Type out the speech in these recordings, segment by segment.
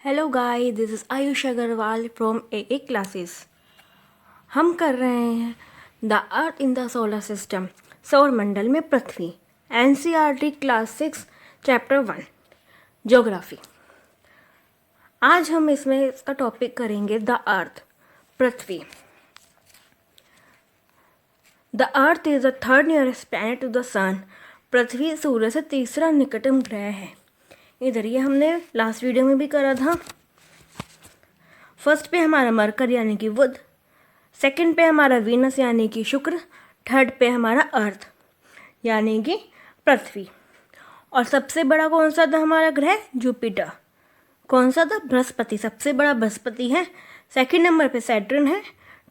Hello guys, this is Ayush Agarwal from A classes. हम कर रहे हैं the earth in the solar system, सौर मंडल में पृथ्वी, एनसीईआरटी क्लास 6 चैप्टर 1 ज्योग्राफी। आज हम इसका टॉपिक करेंगे द अर्थ, पृथ्वी। The earth is the third nearest planet to the sun. पृथ्वी सूर्य से तीसरा निकटतम ग्रह है। इधर ये हमने लास्ट वीडियो में भी करा था। फर्स्ट पे हमारा मरकर यानी कि बुध, सेकंड पे हमारा वीनस यानी कि शुक्र, थर्ड पे हमारा अर्थ यानी कि पृथ्वी। और सबसे बड़ा कौन सा था हमारा ग्रह? जुपिटर। कौन सा था? बृहस्पति। सबसे बड़ा बृहस्पति है। सेकंड नंबर पे सैटर्न है,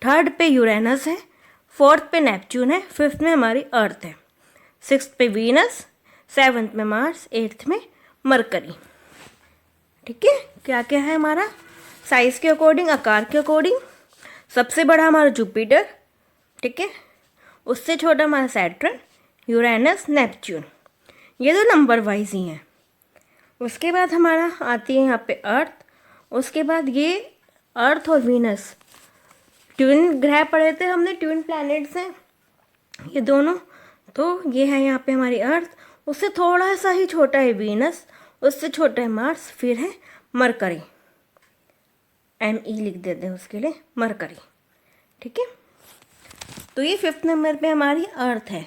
थर्ड पे यूरेनस है, फोर्थ पे नेपच्यून है, फिफ्थ में हमारी अर्थ है, सिक्स्थ पे वीनस, सेवन्थ में मार्स, एट्थ में मरकरी। ठीक है, क्या क्या है हमारा साइज के अकॉर्डिंग, आकार के अकॉर्डिंग। सबसे बड़ा हमारा जुपिटर, ठीक है, उससे छोटा हमारा सैटर्न, यूरेनस, नेपच्यून। ये तो नंबर वाइज ही हैं। उसके बाद हमारा आती है यहाँ पे अर्थ। उसके बाद ये अर्थ और वीनस ट्विन ग्रह पढ़े थे हमने, ट्विन प्लैनेट्स हैं ये दोनों। तो ये है यहाँ पे हमारी अर्थ, उससे थोड़ा सा ही छोटा है वीनस, उससे छोटा है मार्स, फिर है मरकरी। ME लिख देते हैं उसके लिए, मरकरी। ठीक है, तो ये फिफ्थ नंबर पे हमारी अर्थ है।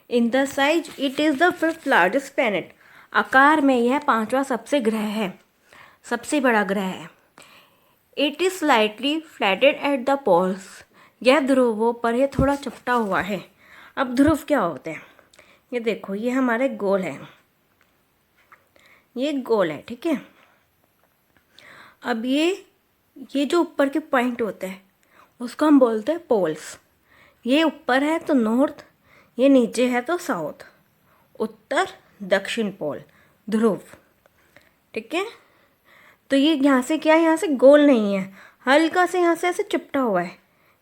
In the size it is the fifth largest planet. आकार में यह पांचवा सबसे ग्रह है, सबसे बड़ा ग्रह है। It is slightly flatted at the poles. यह ध्रुवों पर यह थोड़ा चपटा हुआ है। अब ध्रुव क्या होते हैं? ये देखो, ये हमारे गोल है, ये गोल है, ठीक है। अब ये जो ऊपर के पॉइंट होते हैं उसको हम बोलते हैं पोल्स। ये ऊपर है तो नॉर्थ, ये नीचे है तो साउथ, उत्तर दक्षिण पोल, ध्रुव। ठीक है, तो ये यहाँ से क्या है, यहाँ से गोल नहीं है, हल्का से यहाँ से ऐसे चिपटा हुआ है।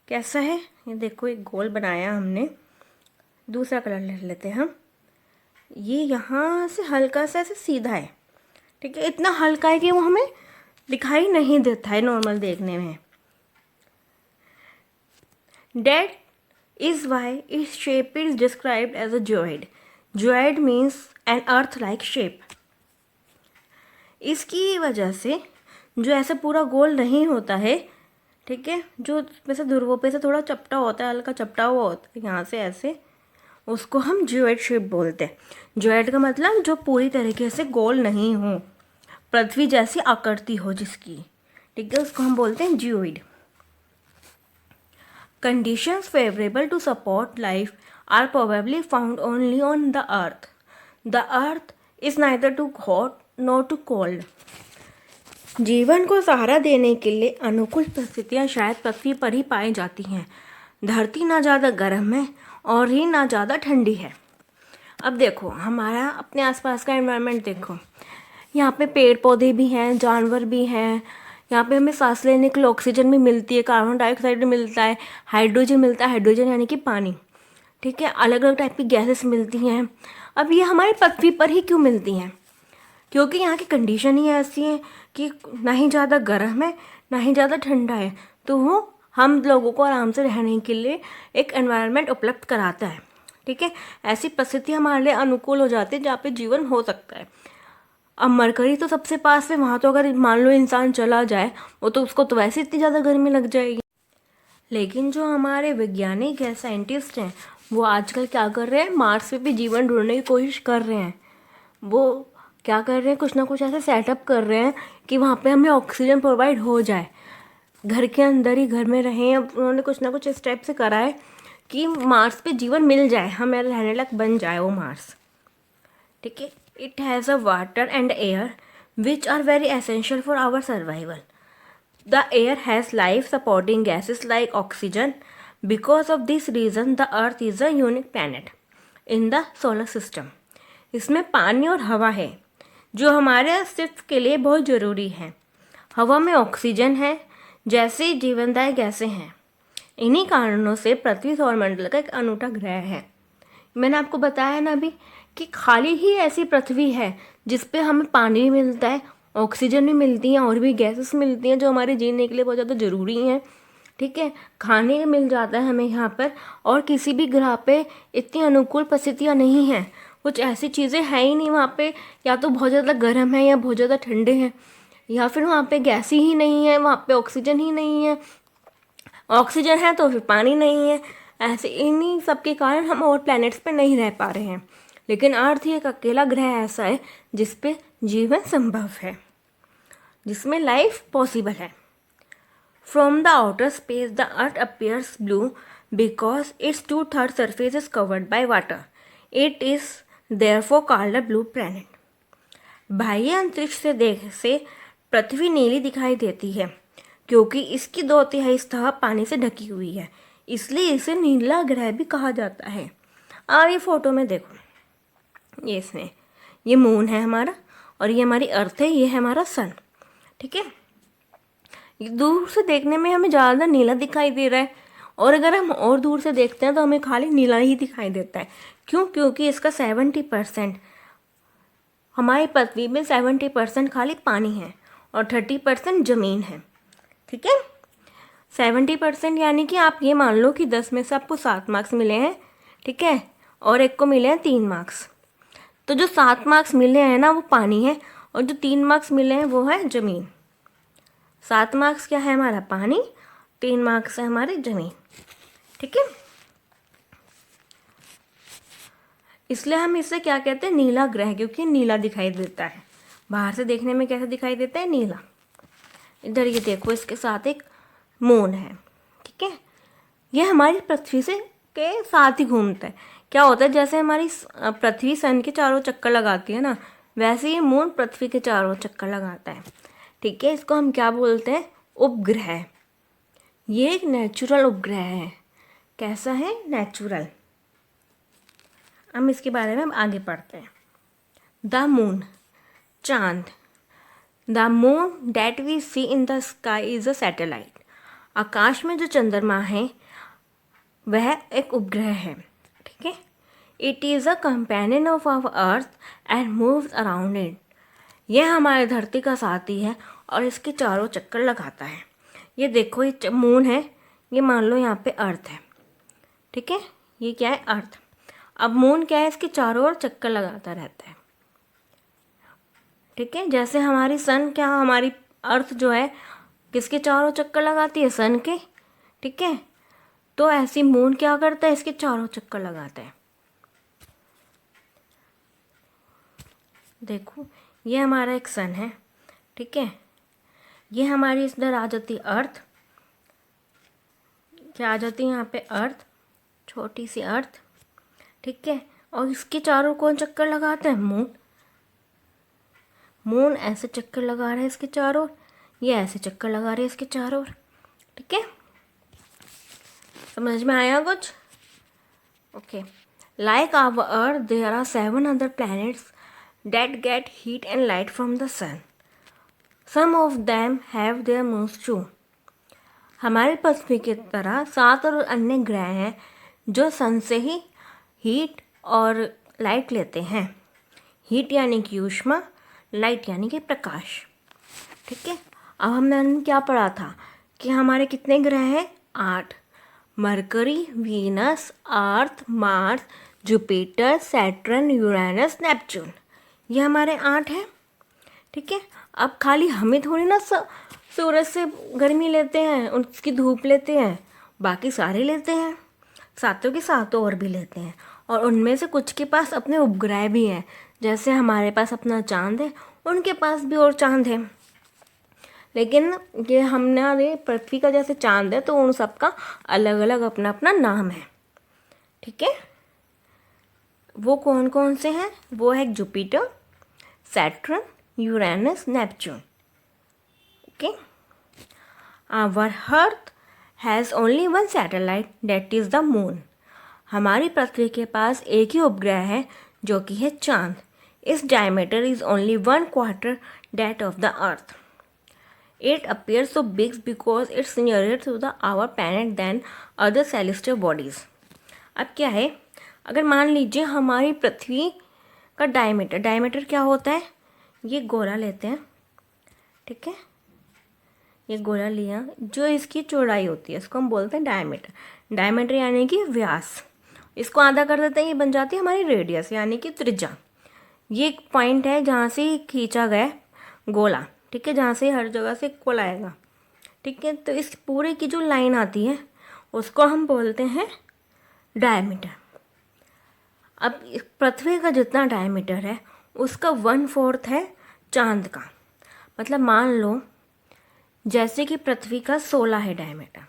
कैसा है? ये देखो, एक गोल बनाया हमने। दूसरा कलर ले लेते हैं हम। ये यहाँ से हल्का सा ऐसे सीधा है, ठीक है, इतना हल्का है कि वो हमें दिखाई नहीं देता है नॉर्मल देखने में। That is why its shape is described as a geoid. Geoid means an earth-like shape. इसकी वजह से जो ऐसे पूरा गोल नहीं होता है, ठीक है, जो वैसे ध्रुवों पे से थोड़ा चपटा होता है, हल्का चपटा हुआ होता है यहाँ से ऐसे, उसको हम जियोइड शेप बोलते हैं। जियोइड का मतलब जो पूरी तरीके से गोल नहीं हो, पृथ्वी जैसी आकृति हो जिसकी, ठीक है, उसको हम बोलते हैं geoid. Conditions favorable to support life are probably found only on the earth. The earth is neither too hot nor too cold. जीवन को सहारा देने के लिए अनुकूल परिस्थितियाँ शायद पृथ्वी पर ही पाई जाती हैं। धरती ना ज़्यादा गर्म है और ही ना ज़्यादा ठंडी है। अब देखो, हमारा अपने आसपास का एनवायरनमेंट देखो, यहाँ पे पेड़ पौधे भी हैं, जानवर भी हैं। यहाँ पे हमें सांस लेने के लिए ऑक्सीजन भी मिलती है, कार्बन डाइऑक्साइड भी मिलता है, हाइड्रोजन मिलता है, हाइड्रोजन यानी कि पानी, ठीक है, अलग अलग टाइप की गैसेस मिलती हैं। अब ये हमारी पृथ्वी पर ही क्यों मिलती हैं? क्योंकि यहाँ की कंडीशन ही ऐसी है कि ना ही ज़्यादा गर्म है ना ही ज़्यादा ठंडा है, तो वो हम लोगों को आराम से रहने के लिए एक एनवायरनमेंट उपलब्ध कराता है। ठीक है, ऐसी परिस्थिति हमारे लिए अनुकूल हो जाती है जहाँ पे जीवन हो सकता है। अब मरकरी तो सबसे पास है, वहाँ तो अगर मान लो इंसान चला जाए, वो तो उसको तो वैसे इतनी ज़्यादा गर्मी लग जाएगी। लेकिन जो हमारे वैज्ञानिक हैं, साइंटिस्ट हैं, वो आजकल क्या कर रहे हैं, मार्स पे भी जीवन ढूंढने की कोशिश कर रहे हैं। वो क्या कर रहे हैं, कुछ ना कुछ ऐसे सेटअप कर रहे हैं कि वहाँ पे हमें ऑक्सीजन प्रोवाइड हो जाए, घर के अंदर ही घर में रहें। अब उन्होंने कुछ ना कुछ इस टाइप से करा है कि मार्स पे जीवन मिल जाए, हमें रहने लायक बन जाए वो मार्स। ठीक है, it has a water and air which are very essential for our survival. The air has life supporting gases like oxygen. Because of this reason the earth is a unique planet in the solar system. इसमें पानी और हवा है जो हमारे अस्तित्व के लिए बहुत ज़रूरी है। हवा में ऑक्सीजन है जैसे जीवनदायी गैसें हैं। इन्हीं कारणों से पृथ्वी सौरमंडल का एक अनूठा ग्रह है। मैंने आपको बताया ना अभी कि खाली ही ऐसी पृथ्वी है जिस पे हमें पानी भी मिलता है ऑक्सीजन भी मिलती हैं और भी गैसेस मिलती हैं जो हमारे जीने के लिए बहुत ज़्यादा ज़रूरी हैं। ठीक है, खाने मिल जाता है हमें यहाँ पर। और किसी भी ग्रह पे इतनी अनुकूल परिस्थितियाँ नहीं हैं, कुछ ऐसी चीज़ें हैं ही नहीं वहाँ पे। या तो बहुत ज़्यादा गर्म है या बहुत ज़्यादा ठंडे हैं, या फिर वहाँ पे गैस ही नहीं है, वहाँ पे ऑक्सीजन ही नहीं है। ऑक्सीजन है तो फिर पानी नहीं है। ऐसे इन्हीं सब के कारण हम और प्लैनेट्स पे नहीं रह पा रहे हैं। लेकिन अर्थ ही एक अकेला ग्रह ऐसा है जिस पे जीवन संभव है, जिसमें लाइफ पॉसिबल है। From the outer space the earth appears blue because it's 2/3 surface is covered by water. It is therefore called a blue planet. बाह्य अंतरिक्ष से पृथ्वी नीली दिखाई देती है क्योंकि इसकी 2/3 सतह पानी से ढकी हुई है, इसलिए इसे नीला ग्रह भी कहा जाता है। अब ये फोटो में देखो, ये मून है हमारा, और ये हमारी अर्थ है, ये है हमारा सन। ठीक है, ये दूर से देखने में हमें ज़्यादा नीला दिखाई दे रहा है, और अगर हम और दूर से देखते हैं तो हमें खाली नीला ही दिखाई देता है। क्यों? क्योंकि इसका 70%, हमारी पृथ्वी में 70% खाली पानी है और 30% ज़मीन है। ठीक है, 70% यानी कि आप ये मान लो कि 10 में से आपको 7 मार्क्स मिले हैं। ठीक है, और एक को मिले हैं 3 मार्क्स। तो जो 7 मार्क्स मिले हैं ना वो पानी है, और जो 3 मार्क्स मिले हैं वो है ज़मीन। 7 मार्क्स क्या है हमारा? पानी। 3 मार्क्स है हमारी ज़मीन। ठीक है, इसलिए हम इसे क्या कहते हैं? नीला ग्रह, क्योंकि नीला दिखाई देता है। बाहर से देखने में कैसा दिखाई देता है? नीला। इधर ये देखो, इसके साथ एक मून है। ठीक है, ये हमारी पृथ्वी से के साथ ही घूमता है। क्या होता है, जैसे हमारी पृथ्वी सन के चारों चक्कर लगाती है ना, वैसे ही मून पृथ्वी के चारों चक्कर लगाता है। ठीक है, इसको हम क्या बोलते हैं? उपग्रह। ये एक नेचुरल उपग्रह है। कैसा है? नेचुरल। हम इसके बारे में आगे पढ़ते हैं। द मून, चांद। The moon that we see in the sky is a satellite. आकाश में जो चंद्रमा है वह एक उपग्रह है। ठीक है, it is a companion of our earth and moves around it. यह हमारे धरती का साथी है और इसके चारों चक्कर लगाता है। ये देखो, ये मून है, ये मान लो यहाँ पे अर्थ है। ठीक है, ये क्या है? अर्थ। अब मून क्या है? इसके चारों ओर चक्कर लगाता रहता है। ठीक है, जैसे हमारी सन, क्या हमारी अर्थ जो है किसके चारों चक्कर लगाती है? सन के। ठीक है, तो ऐसी मून क्या करता है? इसके चारों चक्कर लगाता है। देखो, ये हमारा एक सन है। ठीक है, ये हमारी इधर आ जाती अर्थ। क्या आ जाती है यहाँ पे? अर्थ, छोटी सी अर्थ। ठीक है, और इसके चारों कौन चक्कर लगाते हैं? मून। मून ऐसे चक्कर लगा रहा है इसके चारों, ये ऐसे चक्कर लगा रहे हैं इसके चारों। ठीक है, समझ में आया कुछ? Okay, like our earth there are 7 other planets that get heat and light from the sun. Some of them have their moons too. हमारे पृथ्वी की तरह 7 और अन्य ग्रह हैं जो सन से ही हीट और लाइट लेते हैं। हीट यानी कि ऊष्मा, लाइट यानी कि प्रकाश। ठीक है, अब हमने क्या पढ़ा था कि हमारे कितने ग्रह हैं? 8। Mercury, Venus, Earth, Mars, Jupiter, Saturn, Uranus, Neptune. ये हमारे 8 हैं। ठीक है, अब खाली हमें थोड़ी ना सूरज से गर्मी लेते हैं, उसकी धूप लेते हैं, बाकी सारे लेते हैं। सातों के सातों और भी लेते हैं, और उनमें से कुछ के पास अपने उपग्रह भी हैं। जैसे हमारे पास अपना चांद है, उनके पास भी और चांद है। लेकिन ये हमने पृथ्वी का जैसे चांद है, तो उन सब का अलग अलग अपना अपना नाम है। ठीक है, वो कौन कौन से हैं? वो है Jupiter, Saturn, Uranus, Neptune. Okay, our earth has only one satellite that is the moon. हमारी पृथ्वी के पास एक ही उपग्रह है जो कि है चांद। इस diameter is only 1/4 that of the earth. It appears so big because it's nearer to our planet than other celestial bodies. अब क्या है, अगर मान लीजिए हमारी पृथ्वी का डायमीटर क्या होता है? ये गोला लेते हैं, ठीक है, ये गोला लिया, जो इसकी चौड़ाई होती है इसको हम बोलते हैं डायमीटर। डायमीटर यानी कि व्यास। इसको आधा कर देते हैं, ये बन जाती है हमारी रेडियस यानी कि त्रिज्या। ये एक पॉइंट है जहाँ से खींचा गया गोला, ठीक है, जहाँ से हर जगह से इक्वल आएगा, ठीक है। तो इस पूरे की जो लाइन आती है उसको हम बोलते हैं डायमीटर। अब पृथ्वी का जितना डायमीटर है उसका 1/4 है चांद का। मतलब मान लो जैसे कि पृथ्वी का 16 है डायमीटर,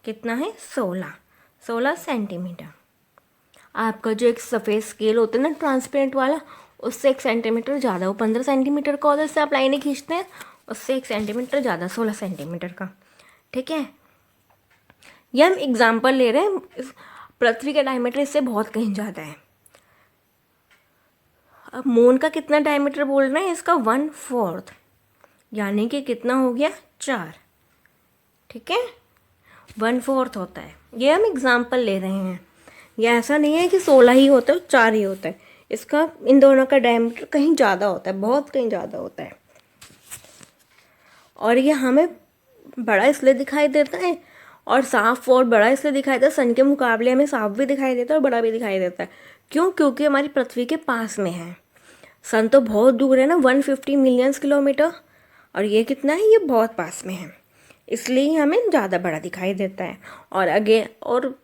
कितना है 16 सेंटीमीटर। आपका जो एक सफ़ेद स्केल होता है ना ट्रांसपेरेंट वाला, उससे 1 सेंटीमीटर ज़्यादा, वो 15 सेंटीमीटर का उधर से आप लाइनें खींचते हैं, उससे 1 सेंटीमीटर ज़्यादा 16 सेंटीमीटर का, ठीक है। ये हम एग्जाम्पल ले रहे हैं, पृथ्वी का डायमीटर इससे बहुत कहीं ज़्यादा है। अब मून का कितना डायमीटर बोल रहे हैं, इसका 1/4 यानी कि कितना हो गया 4, ठीक है, 1/4 होता है। ये हम एग्जाम्पल ले रहे हैं, ये ऐसा नहीं है कि 16 ही होता है 4 ही होता है। इसका इन दोनों का डायमीटर कहीं ज़्यादा होता है, बहुत कहीं ज़्यादा होता है। और ये हमें बड़ा इसलिए दिखाई देता है और साफ और बड़ा इसलिए दिखाई देता है, सन के मुकाबले हमें साफ भी दिखाई देता है और बड़ा भी दिखाई देता है। क्यों? क्योंकि हमारी पृथ्वी के पास में है। सन तो बहुत दूर है ना, 150 मिलियन किलोमीटर, और ये कितना है, ये बहुत पास में है, इसलिए हमें ज़्यादा बड़ा दिखाई देता है। और आगे और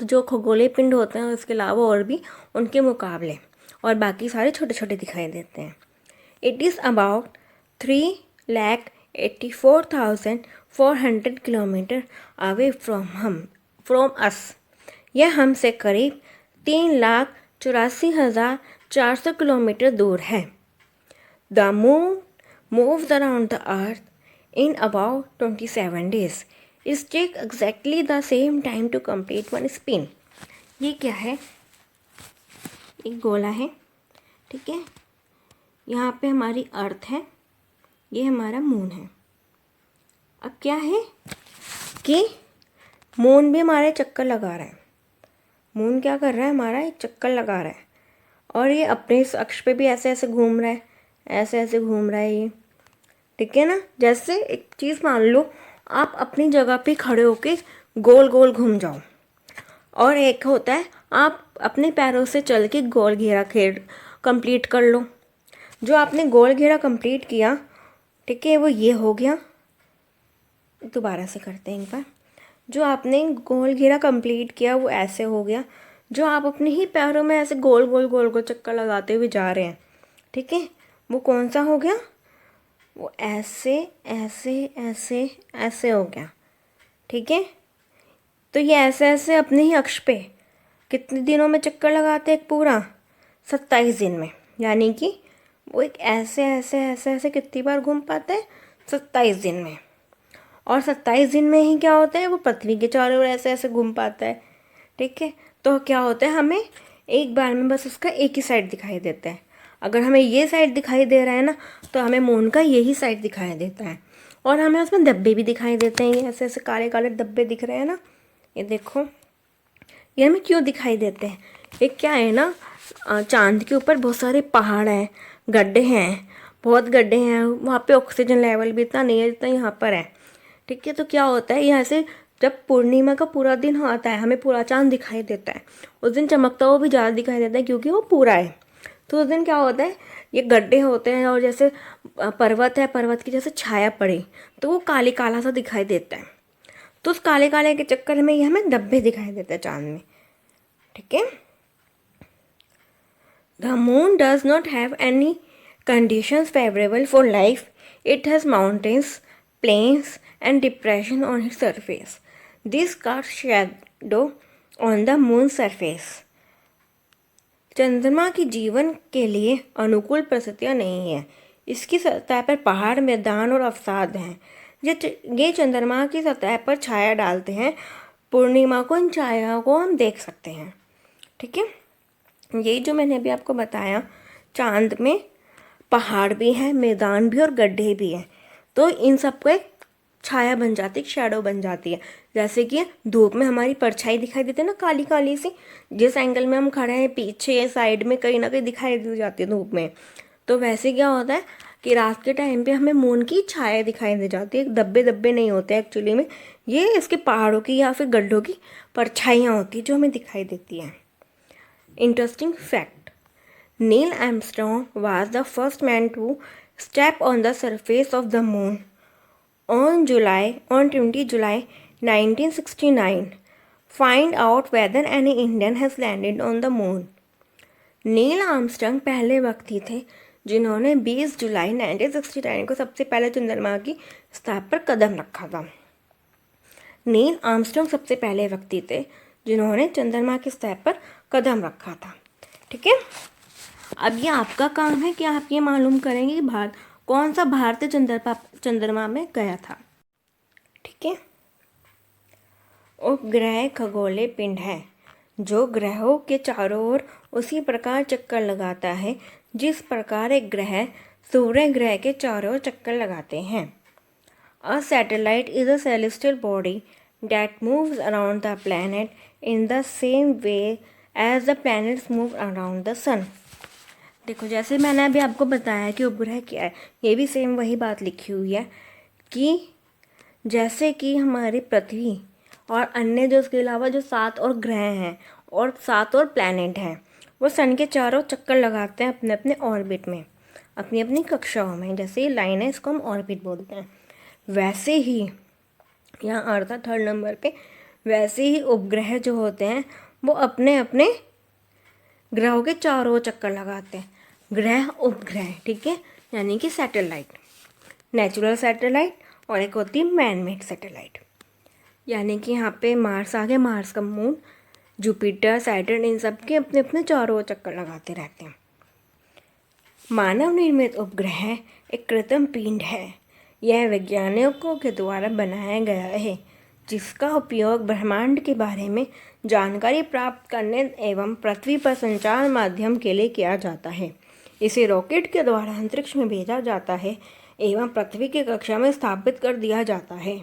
जो खगोलीय पिंड होते हैं उसके अलावा और भी उनके मुकाबले और बाकी सारे छोटे छोटे दिखाई देते हैं। It is about 3,84,400 kilometre away from us. यह हमसे करीब 3,84,400 किलोमीटर दूर है। The moon moves around the earth in about 27 days. It takes exactly the same time to complete one spin. ये क्या है, एक गोला है, ठीक है, यहाँ पे हमारी अर्थ है, ये हमारा मून है। अब क्या है कि मून भी हमारे चक्कर लगा रहा है, मून क्या कर रहा है, हमारा एक चक्कर लगा रहा है, और ये अपने इस अक्ष पे भी ऐसे ऐसे घूम रहा है, ऐसे ऐसे घूम रहा है ये, ठीक है ना। जैसे एक चीज़ मान लो आप अपनी जगह पे खड़े होके गोल गोल घूम जाओ, और एक होता है आप अपने पैरों से चल के गोल घेरा खेल कंप्लीट कर लो। जो आपने गोल घेरा कंप्लीट किया, ठीक है, वो ये हो गया। दोबारा से करते हैं एक बार। जो आपने गोल घेरा कंप्लीट किया वो ऐसे हो गया। जो आप अपने ही पैरों में ऐसे गोल गोल गोल गोल चक्कर लगाते हुए जा रहे हैं, ठीक है, वो कौन सा हो गया, वो ऐसे ऐसे ऐसे ऐसे हो गया, ठीक है। तो ये ऐसे ऐसे अपने ही अक्ष पे कितने दिनों में चक्कर लगाते हैं, एक पूरा 27 दिन में, यानी कि वो एक ऐसे ऐसे ऐसे ऐसे कितनी बार घूम पाते हैं, 27 दिन में। और 27 दिन में ही क्या होता है, वो पृथ्वी के चारों ओर ऐसे ऐसे घूम पाता है, ठीक है। तो क्या होता है, हमें एक बार में बस उसका एक ही साइड दिखाई देता है। अगर हमें ये साइड दिखाई दे रहा है ना, तो हमें मून का यही साइड दिखाई देता है। और हमें उसमें धब्बे भी दिखाई देते हैं, ये ऐसे ऐसे काले काले धब्बे दिख रहे हैं ना, ये देखो, ये हमें क्यों दिखाई देते हैं, ये क्या है ना, चांद के ऊपर बहुत सारे पहाड़ हैं, गड्ढे हैं, बहुत गड्ढे हैं, वहाँ पे ऑक्सीजन लेवल भी इतना नहीं है जितना यहाँ पर है, ठीक है। तो क्या होता है, यहाँ से जब पूर्णिमा का पूरा दिन आता है, हमें पूरा चांद दिखाई देता है। उस दिन चमकता हुआ भी ज़्यादा दिखाई देता है क्योंकि वो पूरा है। तो उस दिन क्या होता है, ये गड्ढे होते हैं और जैसे पर्वत है, पर्वत की जैसे छाया पड़े तो वो काले काला सा दिखाई देता है। तो उस काले काले के चक्कर में ये हमें धब्बे दिखाई देते हैं चांद में, ठीक है। The moon does not have any conditions favourable for life. It has mountains, plains and depression on its surface. This cast shadow on the moon surface. चंद्रमा की जीवन के लिए अनुकूल परिस्थितियाँ नहीं है। इसकी सतह पर पहाड़, मैदान और अवसाद हैं। ये चंद्रमा की सतह पर छाया डालते हैं। पूर्णिमा को इन छाया को हम देख सकते हैं, ठीक है। यही जो मैंने अभी आपको बताया, चांद में पहाड़ भी हैं, मैदान भी और गड्ढे भी हैं, तो इन सबको एक छाया बन जाती है, शैडो बन जाती है। जैसे कि धूप में हमारी परछाई दिखाई देती है ना, काली काली सी, जिस एंगल में हम खड़े हैं, पीछे साइड में कहीं ना कहीं दिखाई दी जाती है धूप में। तो वैसे क्या होता है, कि रात के टाइम पे हमें मून की छाया दिखाई दे जाती है, धब्बे धब्बे नहीं होते एक्चुअली में, ये इसके पहाड़ों की या फिर गड्ढों की परछाइयाँ होती हैं जो हमें दिखाई देती हैं। Interesting fact, Neil Armstrong was the first man to step on the surface of the moon on 20 July 1969. Find out whether any Indian has landed on the moon. Neil Armstrong पहले व्यक्ति थे जिन्होंने 20 जुलाई 1969 को सबसे पहले चंद्रमा की सतह पर कदम रखा था। नील आर्मस्ट्रॉन्ग सबसे पहले व्यक्ति थे जिन्होंने चंद्रमा की सतह पर कदम रखा था। ठीक है, अब ये आपका काम है कि आप ये मालूम करेंगे कि कौन सा भारतीय चंद्रमा में गया था। ठीक है, उपग्रह खगोलीय पिंड है जो ग्रहों के चारों ओर उसी प्रकार चक्कर लगाता है जिस प्रकार एक ग्रह सूर्य ग्रह के चारों ओर चक्कर लगाते हैं। A satellite is a celestial body that moves around the planet in the same way as the planets move around the sun. देखो, जैसे मैंने अभी आपको बताया कि उपग्रह क्या है, ये भी सेम वही बात लिखी हुई है कि जैसे कि हमारी पृथ्वी और अन्य जो उसके अलावा जो 7 और ग्रह हैं और 7 और प्लैनेट हैं, वो सन के चारों चक्कर लगाते हैं अपने अपने ऑर्बिट में, अपनी अपनी कक्षाओं में। जैसे ये लाइन है, इसको हम ऑर्बिट बोलते हैं। वैसे ही यहाँ अर्थ है 3rd नंबर पे, वैसे ही उपग्रह जो होते हैं वो अपने अपने ग्रहों के चारों ओर चक्कर लगाते हैं। ग्रह उपग्रह, ठीक है, यानी कि सैटेलाइट, नेचुरल सैटेलाइट और एक होती है मैन मेड सैटेलाइट। यानी कि यहाँ पे मार्स आ गया, मार्स का मून, जुपिटर, सैटर्न, इन सब के अपने अपने चारों ओर चक्कर लगाते रहते हैं। मानव निर्मित उपग्रह एक कृत्रिम पिंड है। यह वैज्ञानिकों के द्वारा बनाया गया है जिसका उपयोग ब्रह्मांड के बारे में जानकारी प्राप्त करने एवं पृथ्वी पर संचार माध्यम के लिए किया जाता है। इसे रॉकेट के द्वारा अंतरिक्ष में भेजा जाता है एवं पृथ्वी की कक्षा में स्थापित कर दिया जाता है।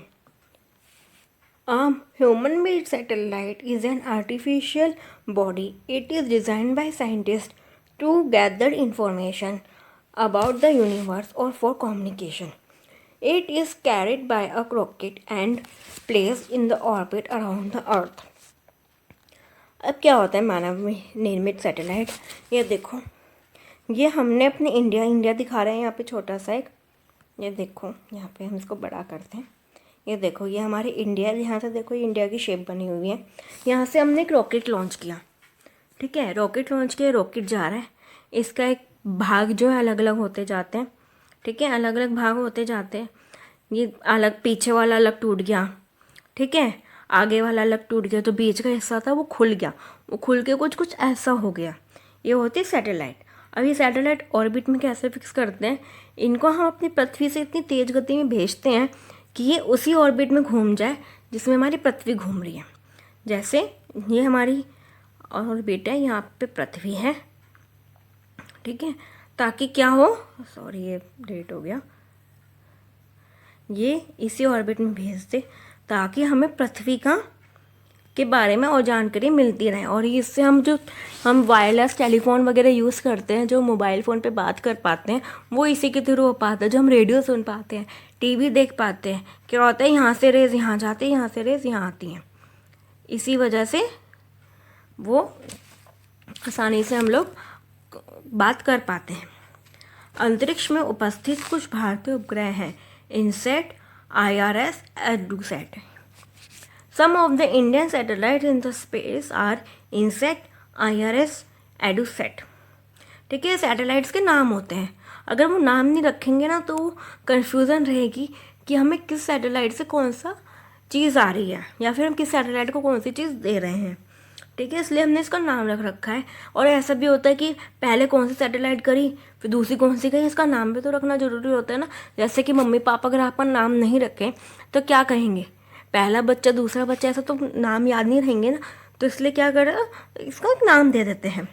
Human made satellite is an artificial body. It is designed by scientists to gather information about the universe or for communication. It is carried by a rocket and placed in the orbit around the earth. अब क्या होता है मानव निर्मित satellite? ये देखो, ये हमने अपने इंडिया दिखा रहे हैं यहाँ पे छोटा सा एक, ये देखो यहाँ पे हम इसको बड़ा करते हैं। ये देखो, ये हमारे इंडिया, यहाँ से देखो ये इंडिया की शेप बनी हुई है। यहाँ से हमने एक रॉकेट लॉन्च किया, ठीक है, रॉकेट लॉन्च किया, रॉकेट जा रहा है, इसका एक भाग जो है अलग अलग होते जाते हैं, ठीक है, अलग अलग भाग होते जाते हैं। ये अलग, पीछे वाला अलग टूट गया, ठीक है, आगे वाला अलग टूट गया, तो बीच का हिस्सा था वो खुल गया, वो खुल के कुछ कुछ ऐसा हो गया। ये होती है सैटेलाइट। अब ये सैटेलाइट ऑर्बिट में कैसे फिक्स करते हैं? इनको हम अपनी पृथ्वी से इतनी तेज़ गति में भेजते हैं कि ये उसी ऑर्बिट में घूम जाए जिसमें हमारी पृथ्वी घूम रही है। जैसे ये हमारी ऑर्बिट है, यहाँ पे पृथ्वी है, ठीक है, ताकि क्या हो, सॉरी ये डेट हो गया, ये इसी ऑर्बिट में भेज दे ताकि हमें पृथ्वी के बारे में और जानकारी मिलती रहे। और इससे हम वायरलेस टेलीफोन वगैरह यूज़ करते हैं, जो मोबाइल फ़ोन पे बात कर पाते हैं, वो इसी के थ्रू हो पाता है। जो हम रेडियो सुन पाते हैं, टीवी देख पाते हैं, क्या होता है, यहाँ से रेज़ यहाँ जाती है, यहाँ से रेज़ यहाँ आती हैं, इसी वजह से वो आसानी से हम लोग बात कर पाते हैं। अंतरिक्ष में उपस्थित कुछ भारतीय उपग्रह हैं: INSAT, IRS, EDUSAT. Some of the Indian satellites in the space are INSAT, IRS, EDUSAT. ठीक है, सैटेलाइट्स के नाम होते हैं। अगर वो नाम नहीं रखेंगे ना तो कन्फ्यूज़न रहेगी कि हमें किस सैटेलाइट से कौन सा चीज़ आ रही है या फिर हम किस सैटेलाइट को कौन सी चीज़ दे रहे हैं। ठीक है, इसलिए हमने इसका नाम रख रखा है। और ऐसा भी होता है कि पहले कौन सी सैटेलाइट करी फिर दूसरी कौन सी गई, इसका नाम भी तो रखना ज़रूरी होता है ना। जैसे कि मम्मी पापा अगर आपका नाम नहीं रखें तो क्या कहेंगे, पहला बच्चा दूसरा बच्चा, ऐसा तो नाम याद नहीं रहेंगे ना। तो इसलिए क्या करें, इसका एक नाम दे देते हैं।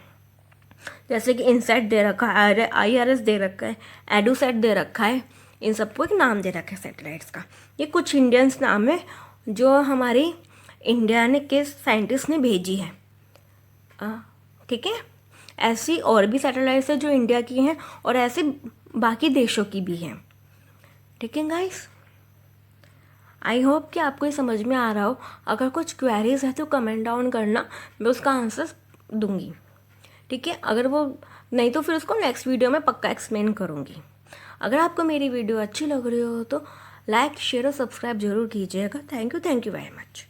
जैसे कि इनसैट दे रखा है, IRS दे रखा है, EDUSAT दे रखा है, इन सबको एक नाम दे रखा है सैटेलाइट्स का। ये कुछ इंडियंस नाम है जो हमारी इंडिया ने के साइंटिस्ट ने भेजी है। ठीक है, ऐसी और भी सैटेलाइट्स है जो इंडिया की हैं और ऐसे बाकी देशों की भी है। ठीक है गाइस, आई होप कि आपको ये समझ में आ रहा हो। अगर कुछ क्वेरीज है तो कमेंट डाउन करना, मैं उसका आंसर दूंगी। ठीक है, अगर वो नहीं तो फिर उसको नेक्स्ट वीडियो में पक्का एक्सप्लेन करूँगी। अगर आपको मेरी वीडियो अच्छी लग रही हो तो लाइक शेयर और सब्सक्राइब जरूर कीजिएगा। Thank you very much.